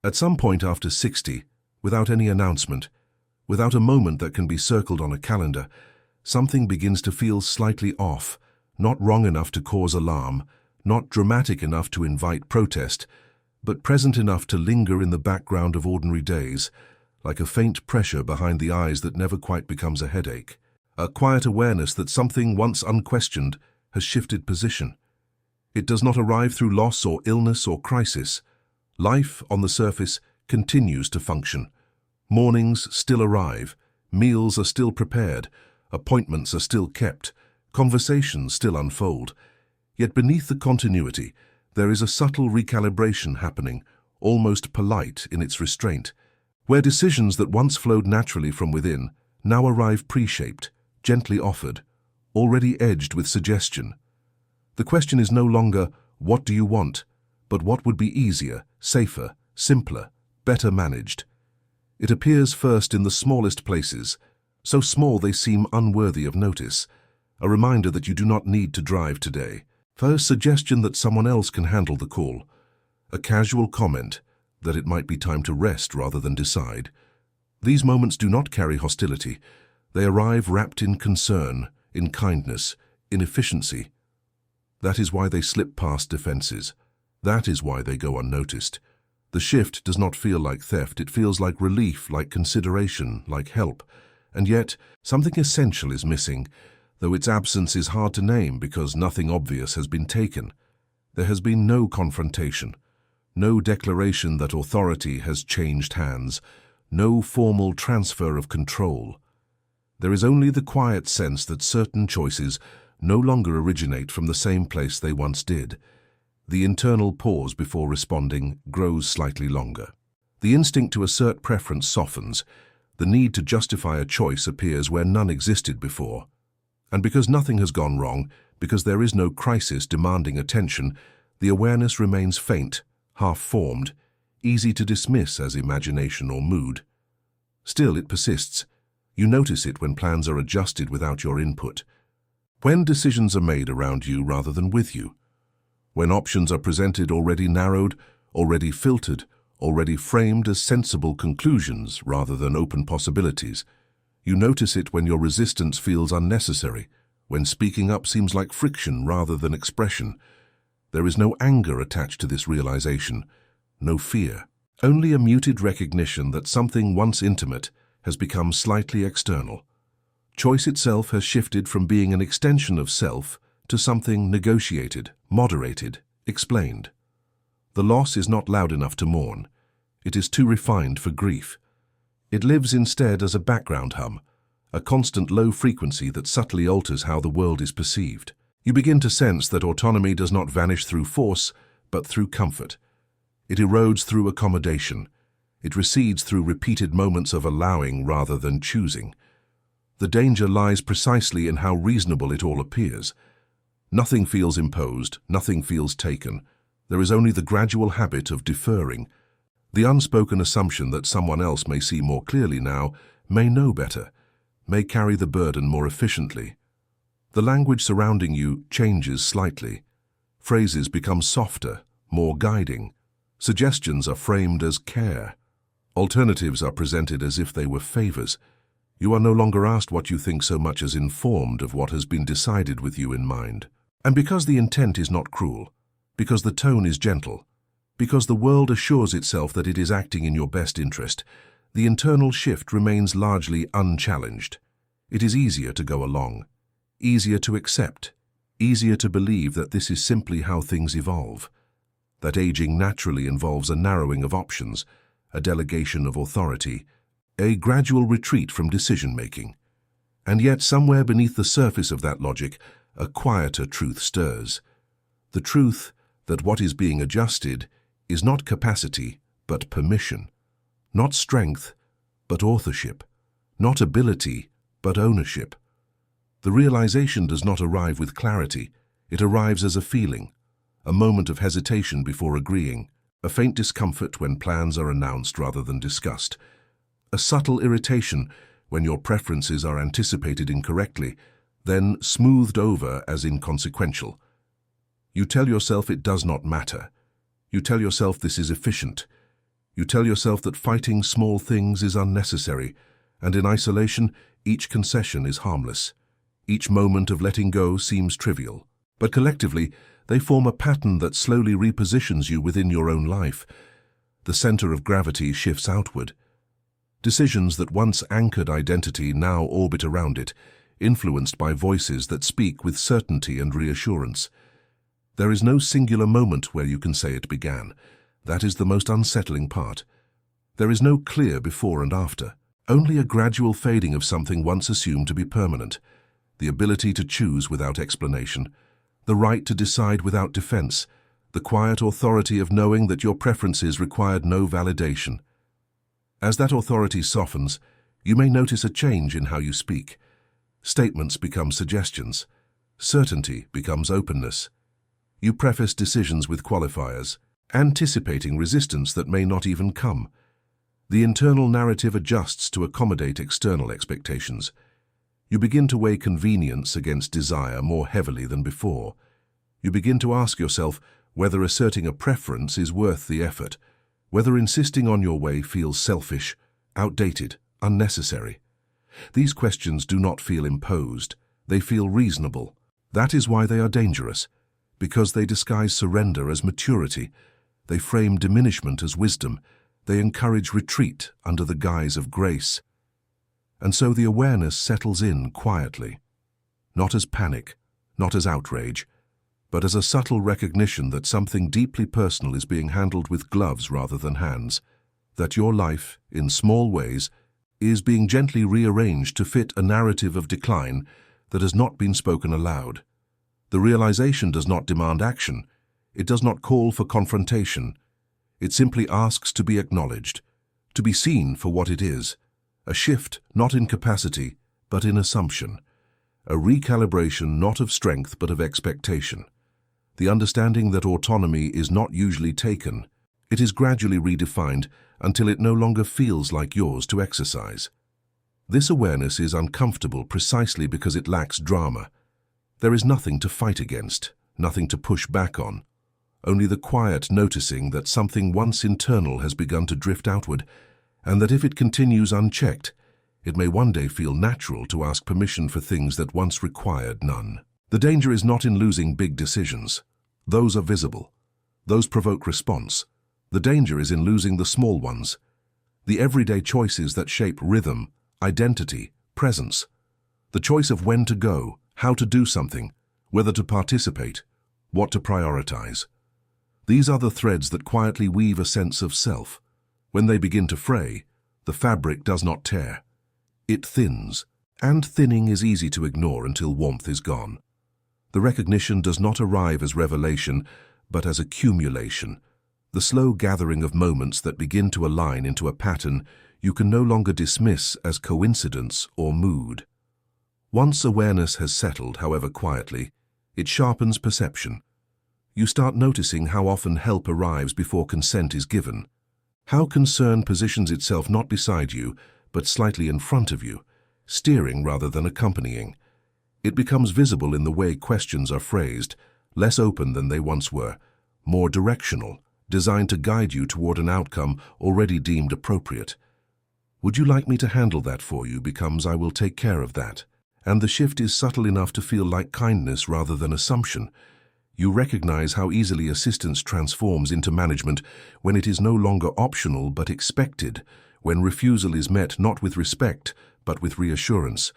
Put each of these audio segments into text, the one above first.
At some point after 60, without any announcement, without a moment that can be circled on a calendar, something begins to feel slightly off, not wrong enough to cause alarm, not dramatic enough to invite protest, but present enough to linger in the background of ordinary days, like a faint pressure behind the eyes that never quite becomes a headache. A quiet awareness that something once unquestioned has shifted position. It does not arrive through loss or illness or crisis. Life, on the surface, continues to function. Mornings still arrive, meals are still prepared, appointments are still kept, conversations still unfold. Yet beneath the continuity, there is a subtle recalibration happening, almost polite in its restraint, where decisions that once flowed naturally from within now arrive pre-shaped, gently offered, already edged with suggestion. The question is no longer, what do you want, but what would be easier, safer, simpler, better managed. It appears first in the smallest places, so small they seem unworthy of notice, a reminder that you do not need to drive today, a suggestion that someone else can handle the call, a casual comment that it might be time to rest rather than decide. These moments do not carry hostility. They arrive wrapped in concern, in kindness, in efficiency. That is why they slip past defenses. That is why they go unnoticed. The shift does not feel like theft. It feels like relief, like consideration, like help. And yet, something essential is missing, though its absence is hard to name because nothing obvious has been taken. There has been no confrontation, no declaration that authority has changed hands, no formal transfer of control. There is only the quiet sense that certain choices no longer originate from the same place they once did. The internal pause before responding grows slightly longer. The instinct to assert preference softens. The need to justify a choice appears where none existed before. And because nothing has gone wrong, because there is no crisis demanding attention, the awareness remains faint, half-formed, easy to dismiss as imagination or mood. Still, it persists. You notice it when plans are adjusted without your input, when decisions are made around you rather than with you, when options are presented already narrowed, already filtered, already framed as sensible conclusions rather than open possibilities. You notice it when your resistance feels unnecessary, when speaking up seems like friction rather than expression. There is no anger attached to this realization, no fear, only a muted recognition that something once intimate has become slightly external. Choice itself has shifted from being an extension of self to something negotiated, moderated, explained. The loss is not loud enough to mourn. It is too refined for grief. It lives instead as a background hum, a constant low frequency that subtly alters how the world is perceived. You begin to sense that autonomy does not vanish through force, but through comfort. It erodes through accommodation. It recedes through repeated moments of allowing rather than choosing. The danger lies precisely in how reasonable it all appears. Nothing feels imposed, nothing feels taken. There is only the gradual habit of deferring, the unspoken assumption that someone else may see more clearly now, may know better, may carry the burden more efficiently. The language surrounding you changes slightly. Phrases become softer, more guiding. Suggestions are framed as care. Alternatives are presented as if they were favors. You are no longer asked what you think so much as informed of what has been decided with you in mind. And because the intent is not cruel, because the tone is gentle, because the world assures itself that it is acting in your best interest, the internal shift remains largely unchallenged. It is easier to go along, easier to accept, easier to believe that this is simply how things evolve, that aging naturally involves a narrowing of options, a delegation of authority, a gradual retreat from decision-making. And yet somewhere beneath the surface of that logic, a quieter truth stirs. The truth that what is being adjusted is not capacity, but permission. Not strength, but authorship. Not ability, but ownership. The realization does not arrive with clarity. It arrives as a feeling, a moment of hesitation before agreeing, a faint discomfort when plans are announced rather than discussed, a subtle irritation when your preferences are anticipated incorrectly, then smoothed over as inconsequential. You tell yourself it does not matter. You tell yourself this is efficient. You tell yourself that fighting small things is unnecessary, and in isolation, each concession is harmless. Each moment of letting go seems trivial. But collectively, they form a pattern that slowly repositions you within your own life. The center of gravity shifts outward. Decisions that once anchored identity now orbit around it, influenced by voices that speak with certainty and reassurance. There is no singular moment where you can say it began. That is the most unsettling part. There is no clear before and after, only a gradual fading of something once assumed to be permanent. The ability to choose without explanation, the right to decide without defense, the quiet authority of knowing that your preferences required no validation. As that authority softens, you may notice a change in how you speak. Statements become suggestions. Certainty becomes openness. You preface decisions with qualifiers, anticipating resistance that may not even come. The internal narrative adjusts to accommodate external expectations. You begin to weigh convenience against desire more heavily than before. You begin to ask yourself whether asserting a preference is worth the effort, whether insisting on your way feels selfish, outdated, unnecessary. These questions do not feel imposed, they feel reasonable. That is why they are dangerous, because they disguise surrender as maturity, they frame diminishment as wisdom, they encourage retreat under the guise of grace. And so the awareness settles in quietly, not as panic, not as outrage, but as a subtle recognition that something deeply personal is being handled with gloves rather than hands, that your life, in small ways, is being gently rearranged to fit a narrative of decline that has not been spoken aloud. The realization does not demand action. It does not call for confrontation. It simply asks to be acknowledged, to be seen for what it is, a shift not in capacity, but in assumption, a recalibration not of strength but of expectation. The understanding that autonomy is not usually taken, it is gradually redefined until it no longer feels like yours to exercise. This awareness is uncomfortable precisely because it lacks drama. There is nothing to fight against, nothing to push back on, only the quiet noticing that something once internal has begun to drift outward, and that if it continues unchecked, it may one day feel natural to ask permission for things that once required none. The danger is not in losing big decisions. Those are visible. Those provoke response. The danger is in losing the small ones, the everyday choices that shape rhythm, identity, presence. The choice of when to go, how to do something, whether to participate, what to prioritize. These are the threads that quietly weave a sense of self. When they begin to fray, the fabric does not tear. It thins, and thinning is easy to ignore until warmth is gone. The recognition does not arrive as revelation, but as accumulation, the slow gathering of moments that begin to align into a pattern you can no longer dismiss as coincidence or mood. Once awareness has settled, however quietly, it sharpens perception. You start noticing how often help arrives before consent is given, how concern positions itself not beside you, but slightly in front of you, steering rather than accompanying. It becomes visible in the way questions are phrased, less open than they once were, more directional, designed to guide you toward an outcome already deemed appropriate. Would you like me to handle that for you becomes I will take care of that. And the shift is subtle enough to feel like kindness rather than assumption. You recognize how easily assistance transforms into management when it is no longer optional but expected, when refusal is met not with respect but with reassurance,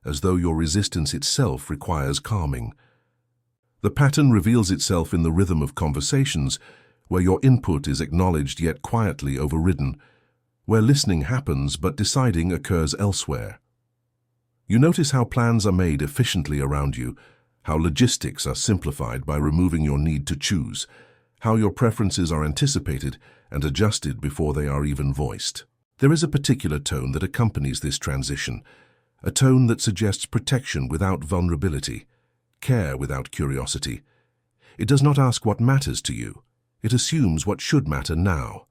as though your resistance itself requires calming. The pattern reveals itself in the rhythm of conversations, where your input is acknowledged yet quietly overridden, where listening happens but deciding occurs elsewhere. You notice how plans are made efficiently around you, how logistics are simplified by removing your need to choose, how your preferences are anticipated and adjusted before they are even voiced. There is a particular tone that accompanies this transition, a tone that suggests protection without vulnerability, care without curiosity. It does not ask what matters to you. It assumes what should matter now.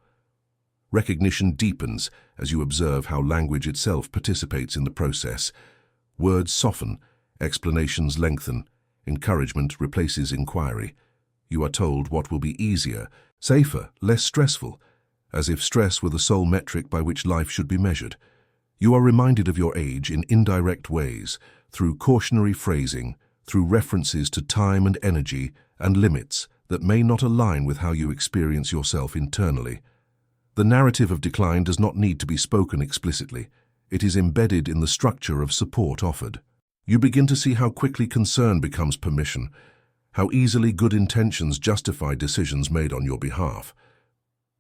Recognition deepens as you observe how language itself participates in the process. Words soften, explanations lengthen, encouragement replaces inquiry. You are told what will be easier, safer, less stressful, as if stress were the sole metric by which life should be measured. You are reminded of your age in indirect ways, through cautionary phrasing, through references to time and energy and limits that may not align with how you experience yourself internally. The narrative of decline does not need to be spoken explicitly. It is embedded in the structure of support offered. You begin to see how quickly concern becomes permission, how easily good intentions justify decisions made on your behalf.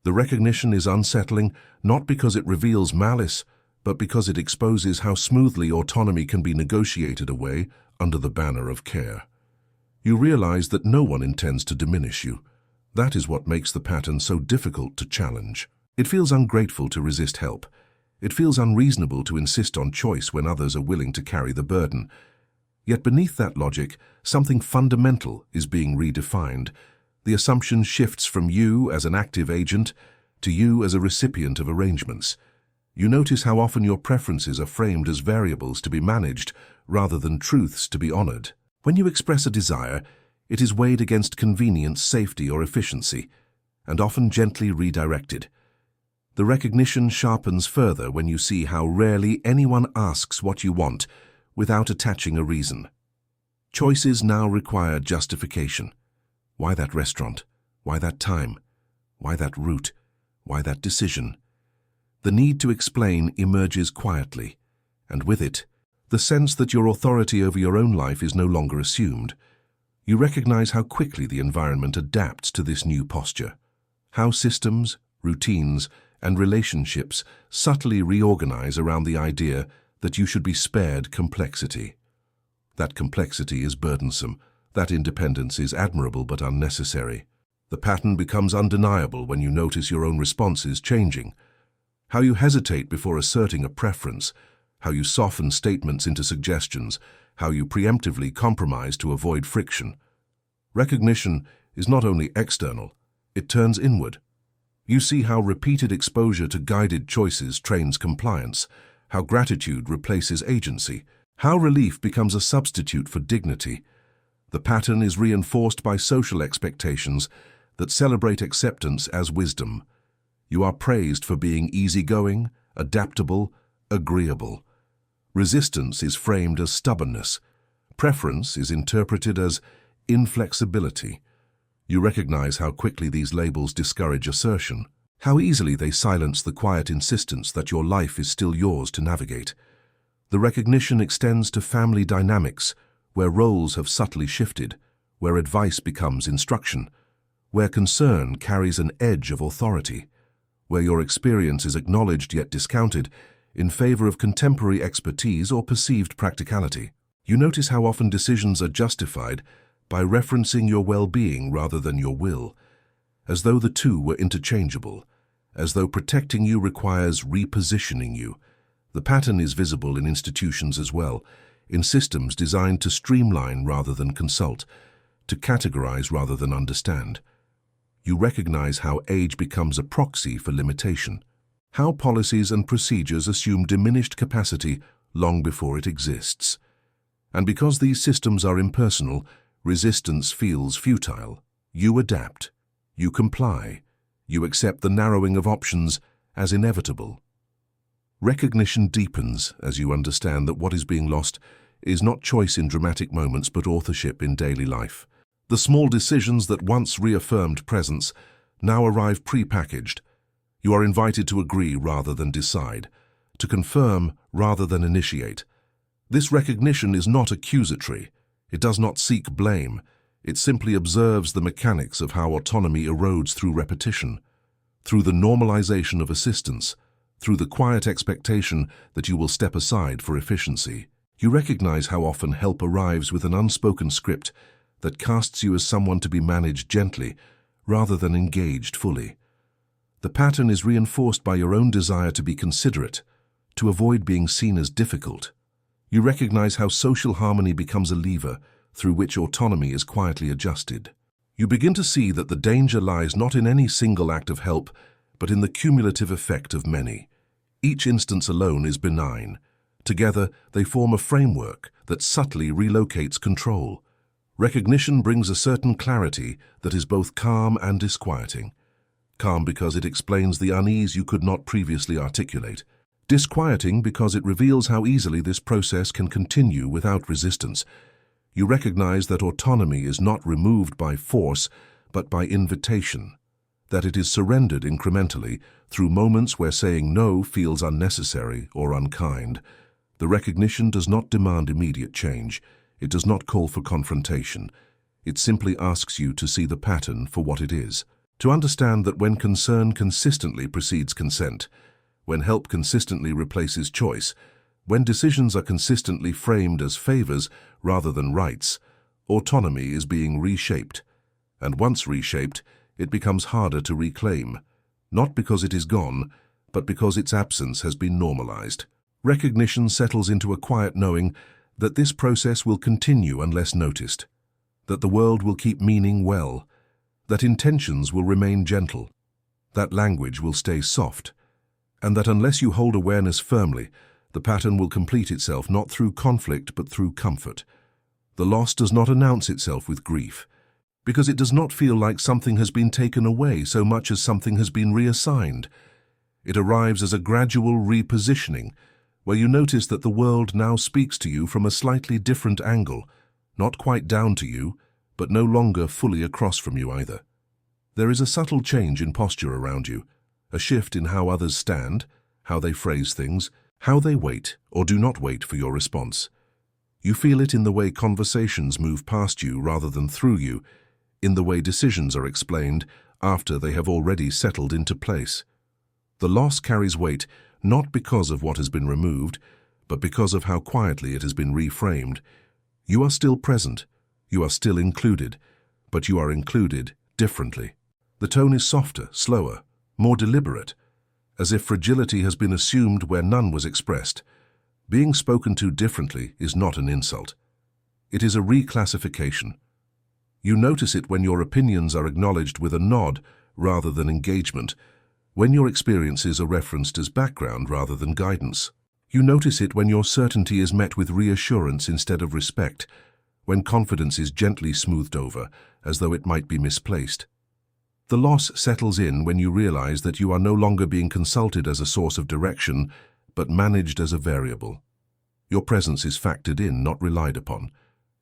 The recognition is unsettling, not because it reveals malice, but because it exposes how smoothly autonomy can be negotiated away under the banner of care. You realize that no one intends to diminish you. That is what makes the pattern so difficult to challenge. It feels ungrateful to resist help. It feels unreasonable to insist on choice when others are willing to carry the burden. Yet beneath that logic, something fundamental is being redefined. The assumption shifts from you as an active agent to you as a recipient of arrangements. You notice how often your preferences are framed as variables to be managed rather than truths to be honored. When you express a desire, it is weighed against convenience, safety, or efficiency, and often gently redirected. The recognition sharpens further when you see how rarely anyone asks what you want without attaching a reason. Choices now require justification. Why that restaurant? Why that time? Why that route? Why that decision? The need to explain emerges quietly, and with it, the sense that your authority over your own life is no longer assumed. You recognize how quickly the environment adapts to this new posture, how systems, routines, and relationships subtly reorganize around the idea that you should be spared complexity. That complexity is burdensome. That independence is admirable but unnecessary. The pattern becomes undeniable when you notice your own responses changing. How you hesitate before asserting a preference, how you soften statements into suggestions, how you preemptively compromise to avoid friction. Recognition is not only external, it turns inward. You see how repeated exposure to guided choices trains compliance, how gratitude replaces agency, how relief becomes a substitute for dignity. The pattern is reinforced by social expectations that celebrate acceptance as wisdom. You are praised for being easygoing, adaptable, agreeable. Resistance is framed as stubbornness. Preference is interpreted as inflexibility. You recognize how quickly these labels discourage assertion, how easily they silence the quiet insistence that your life is still yours to navigate. The recognition extends to family dynamics, where roles have subtly shifted, where advice becomes instruction, where concern carries an edge of authority, where your experience is acknowledged yet discounted in favor of contemporary expertise or perceived practicality. You notice how often decisions are justified by referencing your well-being rather than your will, as though the two were interchangeable, as though protecting you requires repositioning you. The pattern is visible in institutions as well, in systems designed to streamline rather than consult, to categorize rather than understand. You recognize how age becomes a proxy for limitation, how policies and procedures assume diminished capacity long before it exists. And because these systems are impersonal, resistance feels futile. You adapt, you comply, you accept the narrowing of options as inevitable. Recognition deepens as you understand that what is being lost is not choice in dramatic moments but authorship in daily life. The small decisions that once reaffirmed presence now arrive pre-packaged. You are invited to agree rather than decide, to confirm rather than initiate. This recognition is not accusatory. It does not seek blame. It simply observes the mechanics of how autonomy erodes through repetition, through the normalization of assistance, through the quiet expectation that you will step aside for efficiency. You recognize how often help arrives with an unspoken script that casts you as someone to be managed gently rather than engaged fully. The pattern is reinforced by your own desire to be considerate, to avoid being seen as difficult. You recognize how social harmony becomes a lever through which autonomy is quietly adjusted. You begin to see that the danger lies not in any single act of help, but in the cumulative effect of many. Each instance alone is benign. Together, they form a framework that subtly relocates control. Recognition brings a certain clarity that is both calm and disquieting. Calm because it explains the unease you could not previously articulate. Disquieting because it reveals how easily this process can continue without resistance. You recognize that autonomy is not removed by force, but by invitation, that it is surrendered incrementally through moments where saying no feels unnecessary or unkind. The recognition does not demand immediate change. It does not call for confrontation. It simply asks you to see the pattern for what it is. To understand that when concern consistently precedes consent, when help consistently replaces choice, when decisions are consistently framed as favors rather than rights, autonomy is being reshaped. And once reshaped, it becomes harder to reclaim, not because it is gone, but because its absence has been normalized. Recognition settles into a quiet knowing that this process will continue unless noticed, that the world will keep meaning well, that intentions will remain gentle, that language will stay soft, and that unless you hold awareness firmly, the pattern will complete itself not through conflict but through comfort. The loss does not announce itself with grief, because it does not feel like something has been taken away so much as something has been reassigned. It arrives as a gradual repositioning, where you notice that the world now speaks to you from a slightly different angle, not quite down to you, but no longer fully across from you either. There is a subtle change in posture around you, a shift in how others stand, how they phrase things, how they wait or do not wait for your response. You feel it in the way conversations move past you rather than through you, in the way decisions are explained after they have already settled into place. The loss carries weight not because of what has been removed, but because of how quietly it has been reframed. You are still present, you are still included, but you are included differently. The tone is softer, slower, more deliberate, as if fragility has been assumed where none was expressed. Being spoken to differently is not an insult. It is a reclassification. You notice it when your opinions are acknowledged with a nod rather than engagement, when your experiences are referenced as background rather than guidance. You notice it when your certainty is met with reassurance instead of respect, when confidence is gently smoothed over as though it might be misplaced. The loss settles in when you realize that you are no longer being consulted as a source of direction, but managed as a variable. Your presence is factored in, not relied upon.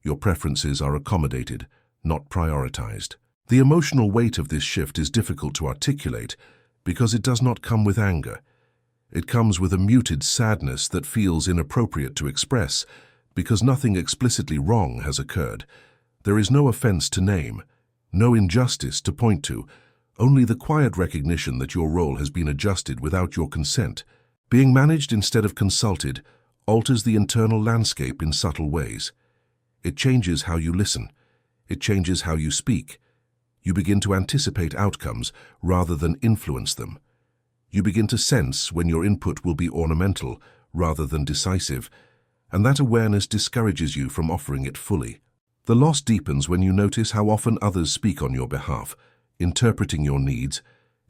Your preferences are accommodated, not prioritized. The emotional weight of this shift is difficult to articulate because it does not come with anger. It comes with a muted sadness that feels inappropriate to express because nothing explicitly wrong has occurred. There is no offense to name, no injustice to point to, only the quiet recognition that your role has been adjusted without your consent. Being managed instead of consulted alters the internal landscape in subtle ways. It changes how you listen. It changes how you speak. You begin to anticipate outcomes rather than influence them. You begin to sense when your input will be ornamental rather than decisive, and that awareness discourages you from offering it fully. The loss deepens when you notice how often others speak on your behalf, interpreting your needs,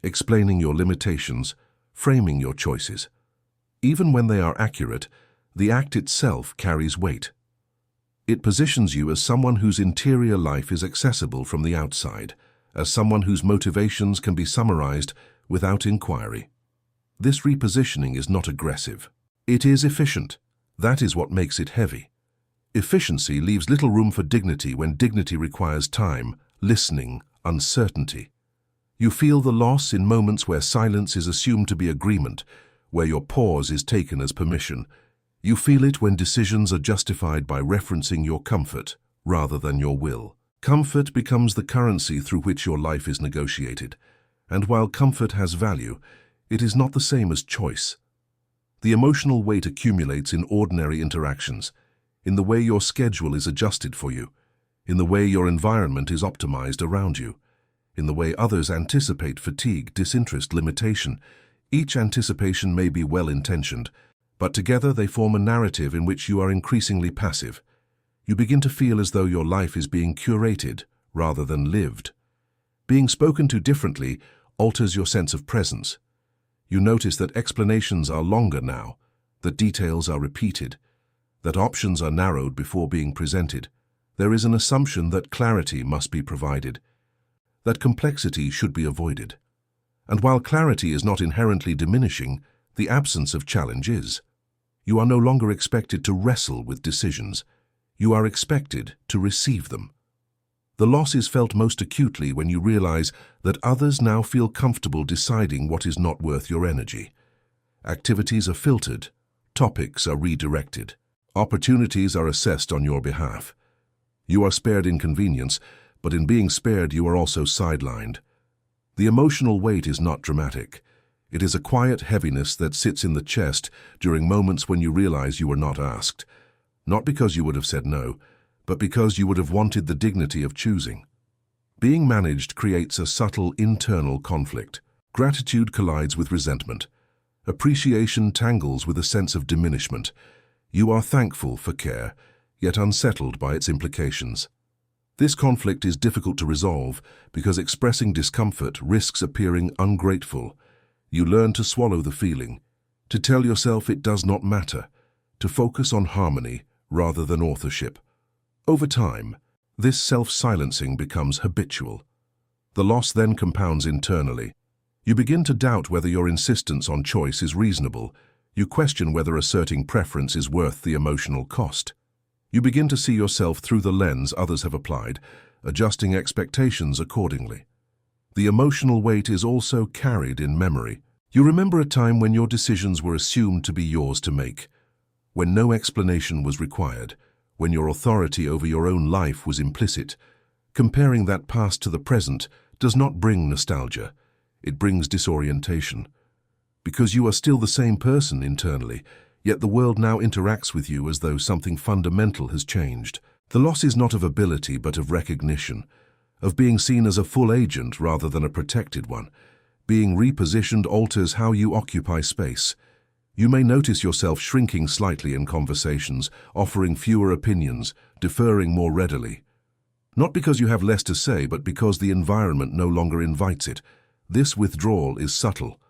explaining your limitations, framing your choices. Even when they are accurate, the act itself carries weight. It positions you as someone whose interior life is accessible from the outside, as someone whose motivations can be summarized without inquiry. This repositioning is not aggressive. It is efficient. That is what makes it heavy. Efficiency leaves little room for dignity when dignity requires time, listening, uncertainty. You feel the loss in moments where silence is assumed to be agreement, where your pause is taken as permission. You feel it when decisions are justified by referencing your comfort rather than your will. Comfort becomes the currency through which your life is negotiated, and while comfort has value, it is not the same as choice. The emotional weight accumulates in ordinary interactions, in the way your schedule is adjusted for you, in the way your environment is optimized around you, in the way others anticipate fatigue, disinterest, limitation. Each anticipation may be well-intentioned, but together they form a narrative in which you are increasingly passive. You begin to feel as though your life is being curated rather than lived. Being spoken to differently alters your sense of presence. You notice that explanations are longer now, that details are repeated, that options are narrowed before being presented. There is an assumption that clarity must be provided, that complexity should be avoided. And while clarity is not inherently diminishing, the absence of challenge is. You are no longer expected to wrestle with decisions. You are expected to receive them. The loss is felt most acutely when you realize that others now feel comfortable deciding what is not worth your energy. Activities are filtered, topics are redirected, opportunities are assessed on your behalf. You are spared inconvenience, but in being spared you are also sidelined. The emotional weight is not dramatic. It is a quiet heaviness that sits in the chest during moments when you realize you were not asked. Not because you would have said no, but because you would have wanted the dignity of choosing. Being managed creates a subtle internal conflict. Gratitude collides with resentment. Appreciation tangles with a sense of diminishment. You are thankful for care, yet unsettled by its implications. This conflict is difficult to resolve because expressing discomfort risks appearing ungrateful. You learn to swallow the feeling, to tell yourself it does not matter, to focus on harmony rather than authorship. Over time, this self-silencing becomes habitual. The loss then compounds internally. You begin to doubt whether your insistence on choice is reasonable. You question whether asserting preference is worth the emotional cost. You begin to see yourself through the lens others have applied, adjusting expectations accordingly. The emotional weight is also carried in memory. You remember a time when your decisions were assumed to be yours to make, when no explanation was required, when your authority over your own life was implicit. Comparing that past to the present does not bring nostalgia. It brings disorientation. Because you are still the same person internally, yet the world now interacts with you as though something fundamental has changed. The loss is not of ability but of recognition, of being seen as a full agent rather than a protected one. Being repositioned alters how you occupy space. You may notice yourself shrinking slightly in conversations, offering fewer opinions, deferring more readily. Not because you have less to say, but because the environment no longer invites it. This withdrawal is subtle.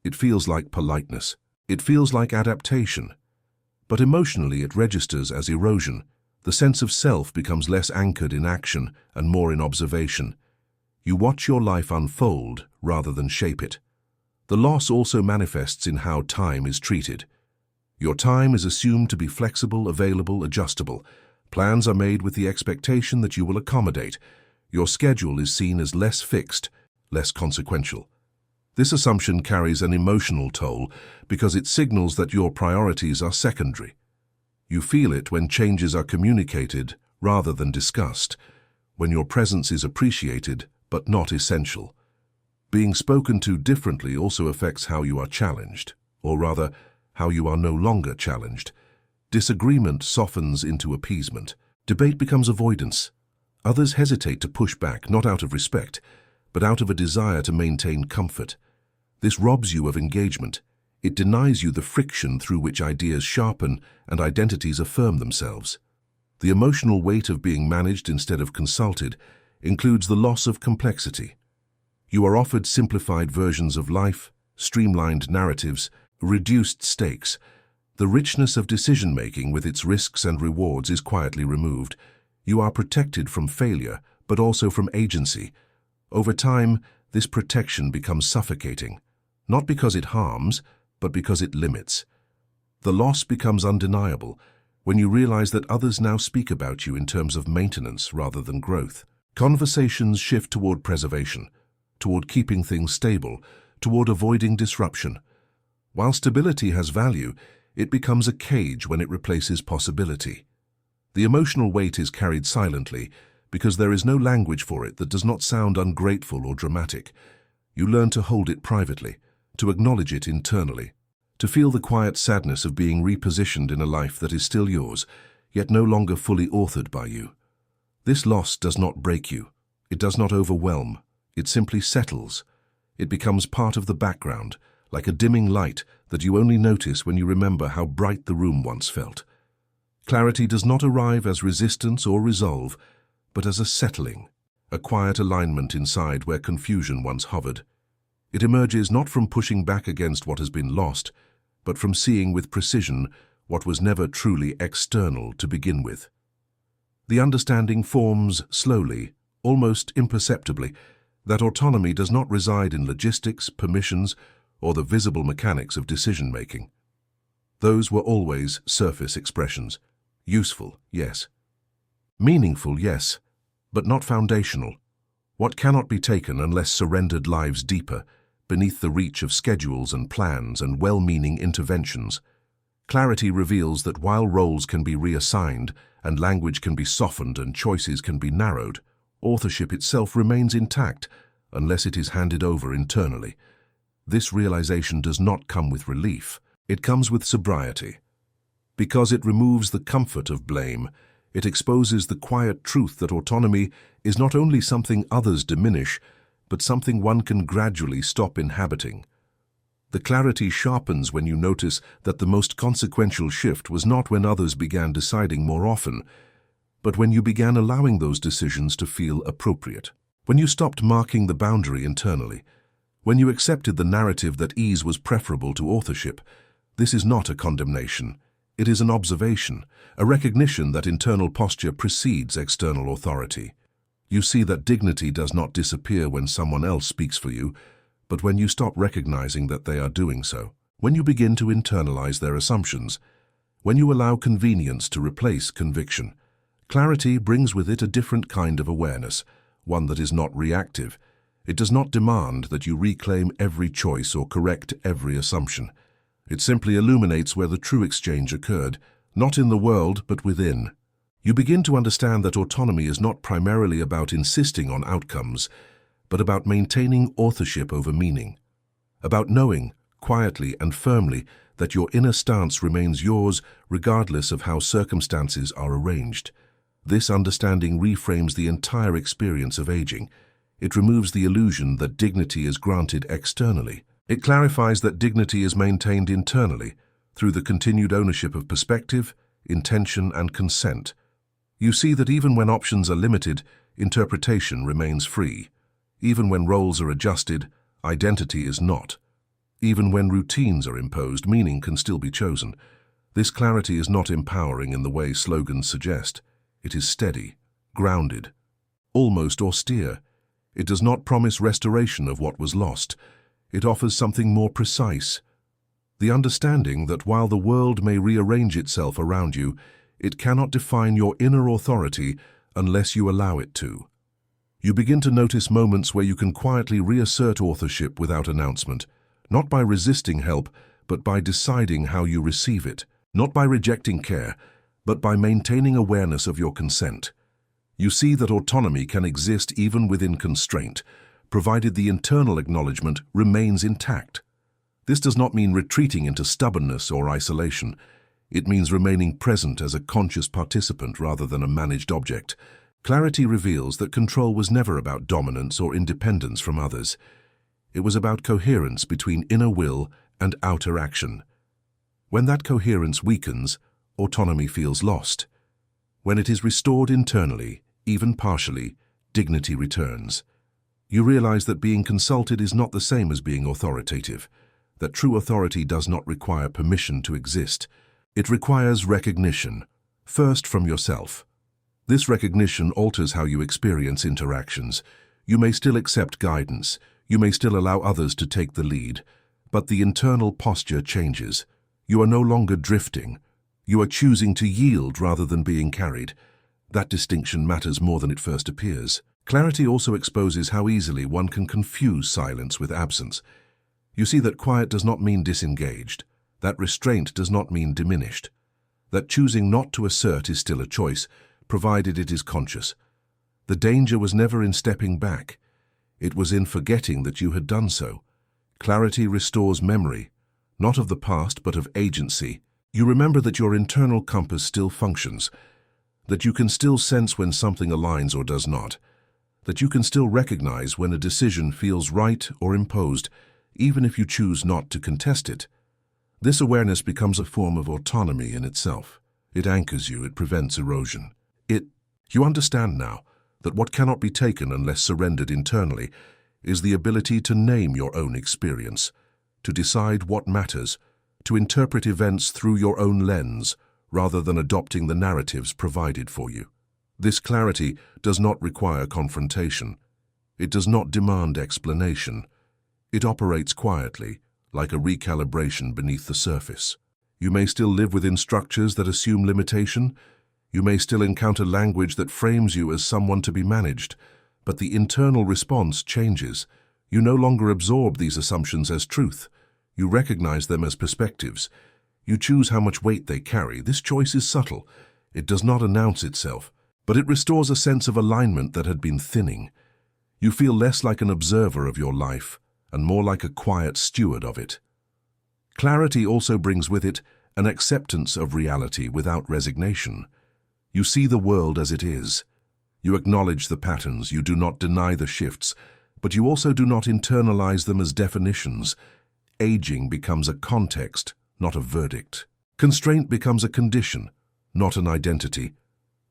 It feels like politeness. It feels like adaptation. But emotionally it registers as erosion. The sense of self becomes less anchored in action and more in observation. You watch your life unfold rather than shape it. The loss also manifests in how time is treated. Your time is assumed to be flexible, available, adjustable. Plans are made with the expectation that you will accommodate. Your schedule is seen as less fixed, less consequential. This assumption carries an emotional toll because it signals that your priorities are secondary. You feel it when changes are communicated rather than discussed, when your presence is appreciated but not essential. Being spoken to differently also affects how you are challenged, or rather, how you are no longer challenged. Disagreement softens into appeasement. Debate becomes avoidance. Others hesitate to push back, not out of respect, but out of a desire to maintain comfort. This robs you of engagement. It denies you the friction through which ideas sharpen and identities affirm themselves. The emotional weight of being managed instead of consulted includes the loss of complexity. You are offered simplified versions of life, streamlined narratives, reduced stakes. The richness of decision-making with its risks and rewards is quietly removed. You are protected from failure, but also from agency. Over time, this protection becomes suffocating, not because it harms, but because it limits. The loss becomes undeniable when you realize that others now speak about you in terms of maintenance rather than growth. Conversations shift toward preservation, toward keeping things stable, toward avoiding disruption. While stability has value, it becomes a cage when it replaces possibility. The emotional weight is carried silently because there is no language for it that does not sound ungrateful or dramatic. You learn to hold it privately, to acknowledge it internally, to feel the quiet sadness of being repositioned in a life that is still yours, yet no longer fully authored by you. This loss does not break you. It does not overwhelm. It simply settles. It becomes part of the background, like a dimming light that you only notice when you remember how bright the room once felt. Clarity does not arrive as resistance or resolve, but as a settling, a quiet alignment inside where confusion once hovered. It emerges not from pushing back against what has been lost, but from seeing with precision what was never truly external to begin with. The understanding forms slowly, almost imperceptibly, That autonomy does not reside in logistics, permissions, or the visible mechanics of decision-making. Those were always surface expressions. Useful, yes. Meaningful, yes, but not foundational. What cannot be taken unless surrendered lives deeper, beneath the reach of schedules and plans and well-meaning interventions. Clarity reveals that while roles can be reassigned and language can be softened and choices can be narrowed, authorship itself remains intact unless it is handed over internally. This realization does not come with relief. It comes with sobriety. Because it removes the comfort of blame, it exposes the quiet truth that autonomy is not only something others diminish, but something one can gradually stop inhabiting. The clarity sharpens when you notice that the most consequential shift was not when others began deciding more often, but when you began allowing those decisions to feel appropriate. When you stopped marking the boundary internally, when you accepted the narrative that ease was preferable to authorship. This is not a condemnation. It is an observation, a recognition that internal posture precedes external authority. You see that dignity does not disappear when someone else speaks for you, but when you stop recognizing that they are doing so. When you begin to internalize their assumptions, when you allow convenience to replace conviction. Clarity brings with it a different kind of awareness, one that is not reactive. It does not demand that you reclaim every choice or correct every assumption. It simply illuminates where the true exchange occurred, not in the world but within. You begin to understand that autonomy is not primarily about insisting on outcomes, but about maintaining authorship over meaning, about knowing, quietly and firmly, that your inner stance remains yours regardless of how circumstances are arranged. This understanding reframes the entire experience of aging. It removes the illusion that dignity is granted externally. It clarifies that dignity is maintained internally through the continued ownership of perspective, intention, and consent. You see that even when options are limited, interpretation remains free. Even when roles are adjusted, identity is not. Even when routines are imposed, meaning can still be chosen. This clarity is not empowering in the way slogans suggest. It is steady, grounded, almost austere. It does not promise restoration of what was lost. It offers something more precise. The understanding that while the world may rearrange itself around you, it cannot define your inner authority unless you allow it to. You begin to notice moments where you can quietly reassert authorship without announcement, not by resisting help, but by deciding how you receive it, not by rejecting care, but by maintaining awareness of your consent. You see that autonomy can exist even within constraint, provided the internal acknowledgement remains intact. This does not mean retreating into stubbornness or isolation. It means remaining present as a conscious participant rather than a managed object. Clarity reveals that control was never about dominance or independence from others. It was about coherence between inner will and outer action. When that coherence weakens, autonomy feels lost. When it is restored internally, even partially, dignity returns. You realize that being consulted is not the same as being authoritative, that true authority does not require permission to exist. It requires recognition, first from yourself. This recognition alters how you experience interactions. You may still accept guidance, you may still allow others to take the lead, but the internal posture changes. You are no longer drifting. You are choosing to yield rather than being carried. That distinction matters more than it first appears. Clarity also exposes how easily one can confuse silence with absence. You see that quiet does not mean disengaged, that restraint does not mean diminished, that choosing not to assert is still a choice, provided it is conscious. The danger was never in stepping back. It was in forgetting that you had done so. Clarity restores memory, not of the past but of agency. You remember that your internal compass still functions, that you can still sense when something aligns or does not, that you can still recognize when a decision feels right or imposed, even if you choose not to contest it. This awareness becomes a form of autonomy in itself. It anchors you, it prevents erosion. You understand now that what cannot be taken unless surrendered internally is the ability to name your own experience, to decide what matters, to interpret events through your own lens rather than adopting the narratives provided for you. This clarity does not require confrontation. It does not demand explanation. It operates quietly, like a recalibration beneath the surface. You may still live within structures that assume limitation. You may still encounter language that frames you as someone to be managed, but the internal response changes. You no longer absorb these assumptions as truth. You recognize them as perspectives. You choose how much weight they carry. This choice is subtle. It does not announce itself, but it restores a sense of alignment that had been thinning. You feel less like an observer of your life and more like a quiet steward of it. Clarity also brings with it an acceptance of reality without resignation. You see the world as it is. You acknowledge the patterns. You do not deny the shifts, but you also do not internalize them as definitions. Aging becomes a context, not a verdict. Constraint becomes a condition, not an identity.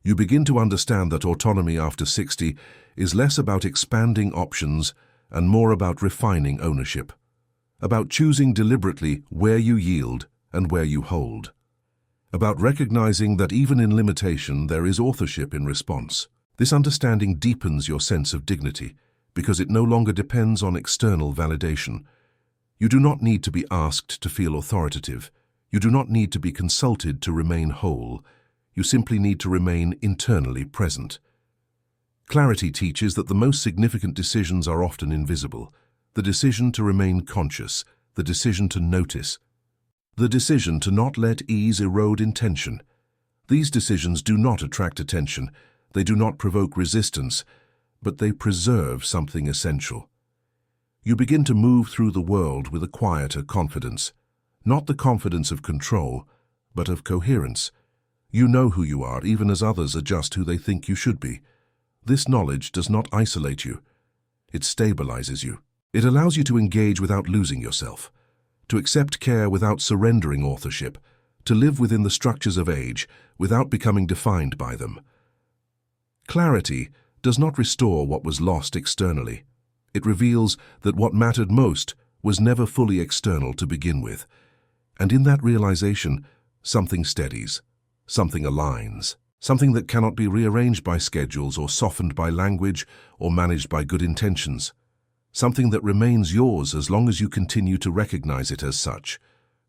You begin to understand that autonomy after 60 is less about expanding options and more about refining ownership, about choosing deliberately where you yield and where you hold, about recognizing that even in limitation there is authorship in response. This understanding deepens your sense of dignity because it no longer depends on external validation. You do not need to be asked to feel authoritative. You do not need to be consulted to remain whole. You simply need to remain internally present. Clarity teaches that the most significant decisions are often invisible. The decision to remain conscious, the decision to notice, the decision to not let ease erode intention. These decisions do not attract attention. They do not provoke resistance, but they preserve something essential. You begin to move through the world with a quieter confidence, not the confidence of control, but of coherence. You know who you are, even as others adjust who they think you should be. This knowledge does not isolate you. It stabilizes you. It allows you to engage without losing yourself, to accept care without surrendering authorship, to live within the structures of age without becoming defined by them. Clarity does not restore what was lost externally. It reveals that what mattered most was never fully external to begin with. And in that realization, something steadies, something aligns, something that cannot be rearranged by schedules or softened by language or managed by good intentions. Something that remains yours as long as you continue to recognize it as such.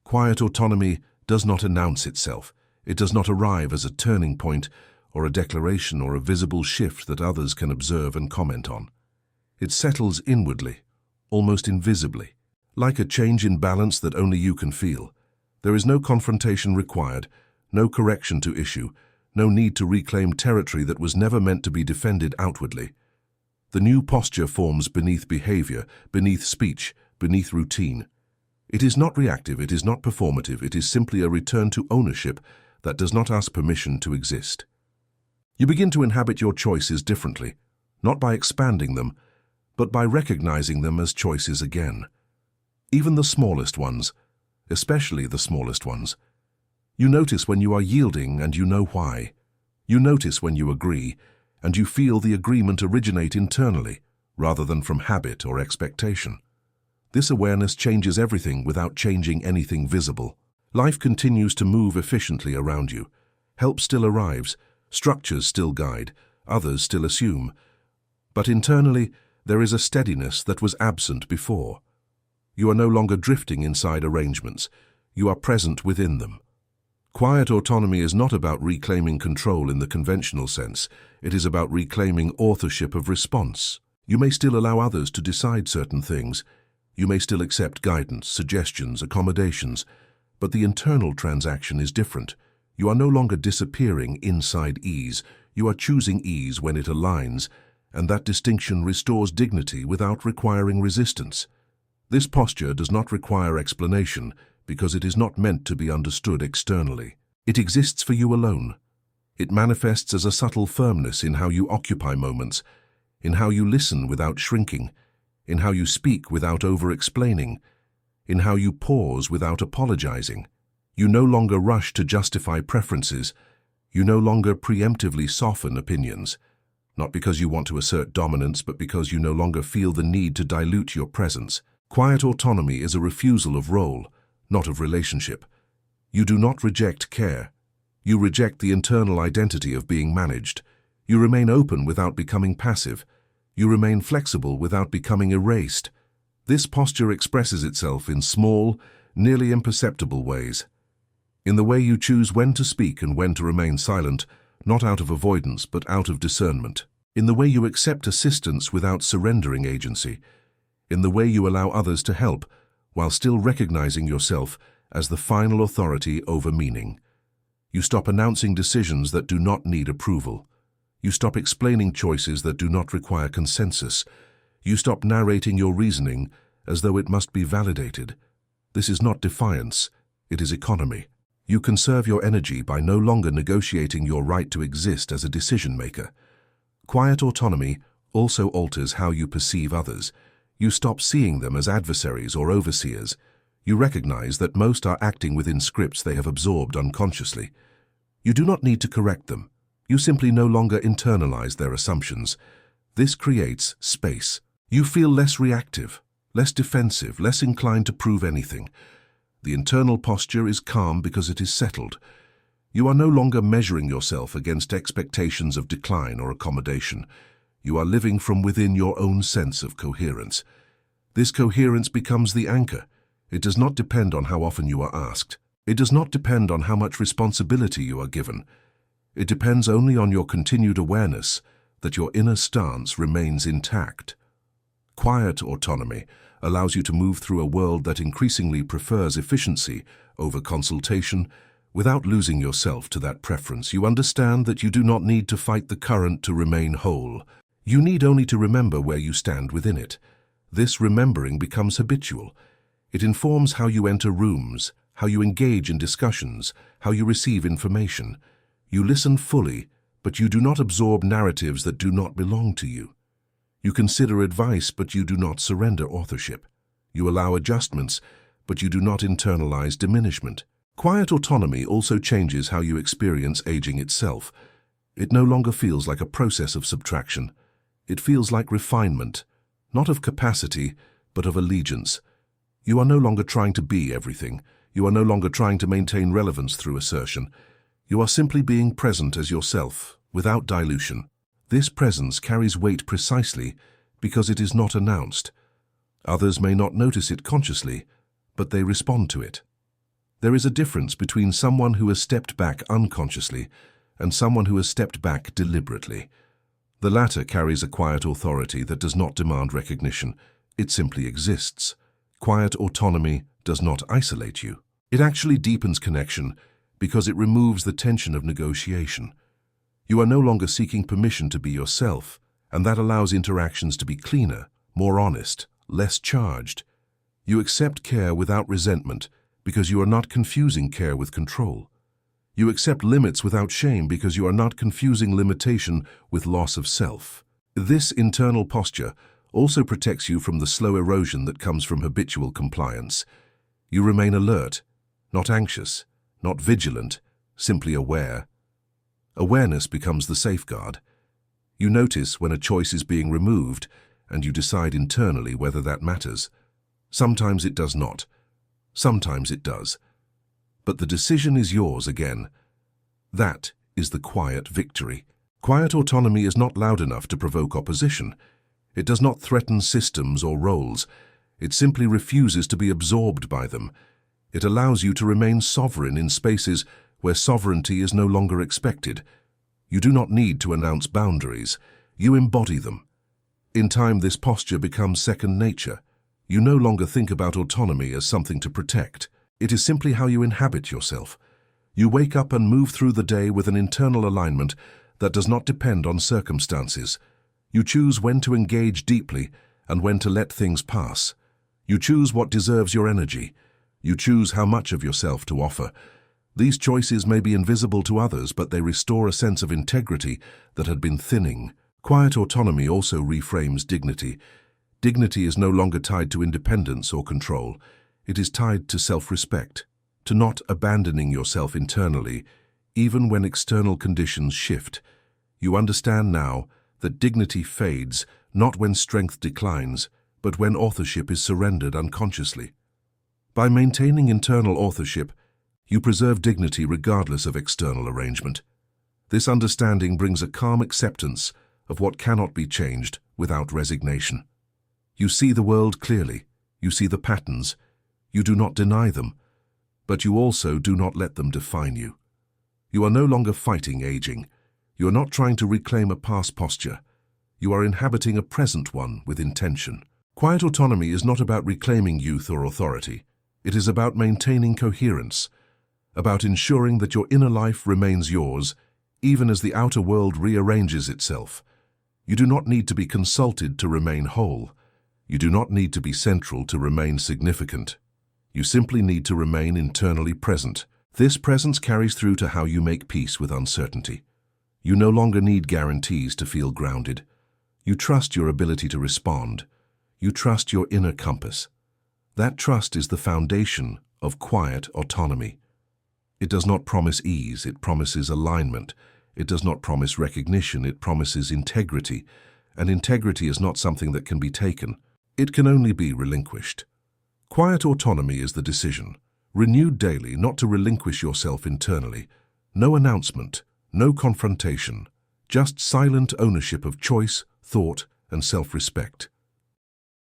Quiet autonomy does not announce itself. It does not arrive as a turning point or a declaration or a visible shift that others can observe and comment on. It settles inwardly, almost invisibly, like a change in balance that only you can feel. There is no confrontation required, no correction to issue, no need to reclaim territory that was never meant to be defended outwardly. The new posture forms beneath behavior, beneath speech, beneath routine. It is not reactive, it is not performative, it is simply a return to ownership that does not ask permission to exist. You begin to inhabit your choices differently, not by expanding them, but by recognizing them as choices again. Even the smallest ones, especially the smallest ones. You notice when you are yielding and you know why. You notice when you agree, and you feel the agreement originate internally, rather than from habit or expectation. This awareness changes everything without changing anything visible. Life continues to move efficiently around you. Help still arrives, structures still guide, others still assume. But internally, there is a steadiness that was absent before. You are no longer drifting inside arrangements. You are present within them. Quiet autonomy is not about reclaiming control in the conventional sense. It is about reclaiming authorship of response. You may still allow others to decide certain things. You may still accept guidance, suggestions, accommodations. But the internal transaction is different. You are no longer disappearing inside ease. You are choosing ease when it aligns, and that distinction restores dignity without requiring resistance. This posture does not require explanation because it is not meant to be understood externally. It exists for you alone. It manifests as a subtle firmness in how you occupy moments, in how you listen without shrinking, in how you speak without over-explaining, in how you pause without apologizing. You no longer rush to justify preferences. You no longer preemptively soften opinions. Not because you want to assert dominance, but because you no longer feel the need to dilute your presence. Quiet autonomy is a refusal of role, not of relationship. You do not reject care. You reject the internal identity of being managed. You remain open without becoming passive. You remain flexible without becoming erased. This posture expresses itself in small, nearly imperceptible ways. In the way you choose when to speak and when to remain silent, not out of avoidance but out of discernment. In the way you accept assistance without surrendering agency. In the way you allow others to help, while still recognizing yourself as the final authority over meaning. You stop announcing decisions that do not need approval. You stop explaining choices that do not require consensus. You stop narrating your reasoning as though it must be validated. This is not defiance, it is economy. You conserve your energy by no longer negotiating your right to exist as a decision-maker. Quiet autonomy also alters how you perceive others. You stop seeing them as adversaries or overseers. You recognize that most are acting within scripts they have absorbed unconsciously. You do not need to correct them. You simply no longer internalize their assumptions. This creates space. You feel less reactive, less defensive, less inclined to prove anything. The internal posture is calm because it is settled. You are no longer measuring yourself against expectations of decline or accommodation. You are living from within your own sense of coherence. This coherence becomes the anchor. It does not depend on how often you are asked. It does not depend on how much responsibility you are given. It depends only on your continued awareness that your inner stance remains intact. Quiet autonomy allows you to move through a world that increasingly prefers efficiency over consultation without losing yourself to that preference. You understand that you do not need to fight the current to remain whole. You need only to remember where you stand within it. This remembering becomes habitual. It informs how you enter rooms, how you engage in discussions, how you receive information. You listen fully, but you do not absorb narratives that do not belong to you. You consider advice, but you do not surrender authorship. You allow adjustments, but you do not internalize diminishment. Quiet autonomy also changes how you experience aging itself. It no longer feels like a process of subtraction. It feels like refinement, not of capacity, but of allegiance. You are no longer trying to be everything. You are no longer trying to maintain relevance through assertion. You are simply being present as yourself, without dilution. This presence carries weight precisely because it is not announced. Others may not notice it consciously, but they respond to it. There is a difference between someone who has stepped back unconsciously and someone who has stepped back deliberately. The latter carries a quiet authority that does not demand recognition. It simply exists. Quiet autonomy does not isolate you. It actually deepens connection because it removes the tension of negotiation. You are no longer seeking permission to be yourself, and that allows interactions to be cleaner, more honest, less charged. You accept care without resentment because you are not confusing care with control. You accept limits without shame because you are not confusing limitation with loss of self. This internal posture also protects you from the slow erosion that comes from habitual compliance. You remain alert, not anxious, not vigilant, simply aware. Awareness becomes the safeguard. You notice when a choice is being removed, and you decide internally whether that matters. Sometimes it does not. Sometimes it does. But the decision is yours again. That is the quiet victory. Quiet autonomy is not loud enough to provoke opposition. It does not threaten systems or roles. It simply refuses to be absorbed by them. It allows you to remain sovereign in spaces where sovereignty is no longer expected. You do not need to announce boundaries. You embody them. In time, this posture becomes second nature. You no longer think about autonomy as something to protect. It is simply how you inhabit yourself. You wake up and move through the day with an internal alignment that does not depend on circumstances. You choose when to engage deeply and when to let things pass. You choose what deserves your energy. You choose how much of yourself to offer. These choices may be invisible to others, but they restore a sense of integrity that had been thinning. Quiet autonomy also reframes dignity. Dignity is no longer tied to independence or control. It is tied to self-respect, to not abandoning yourself internally, even when external conditions shift. You understand now that dignity fades not when strength declines, but when authorship is surrendered unconsciously. By maintaining internal authorship, you preserve dignity regardless of external arrangement. This understanding brings a calm acceptance of what cannot be changed without resignation. You see the world clearly, you see the patterns, you do not deny them, but you also do not let them define you. You are no longer fighting aging. You are not trying to reclaim a past posture. You are inhabiting a present one with intention. Quiet autonomy is not about reclaiming youth or authority. It is about maintaining coherence, about ensuring that your inner life remains yours, even as the outer world rearranges itself. You do not need to be consulted to remain whole. You do not need to be central to remain significant. You simply need to remain internally present. This presence carries through to how you make peace with uncertainty. You no longer need guarantees to feel grounded. You trust your ability to respond. You trust your inner compass. That trust is the foundation of quiet autonomy. It does not promise ease, it promises alignment. It does not promise recognition, it promises integrity. And integrity is not something that can be taken. It can only be relinquished. Quiet autonomy is the decision, renewed daily, not to relinquish yourself internally. No announcement, no confrontation, just silent ownership of choice, thought, and self-respect.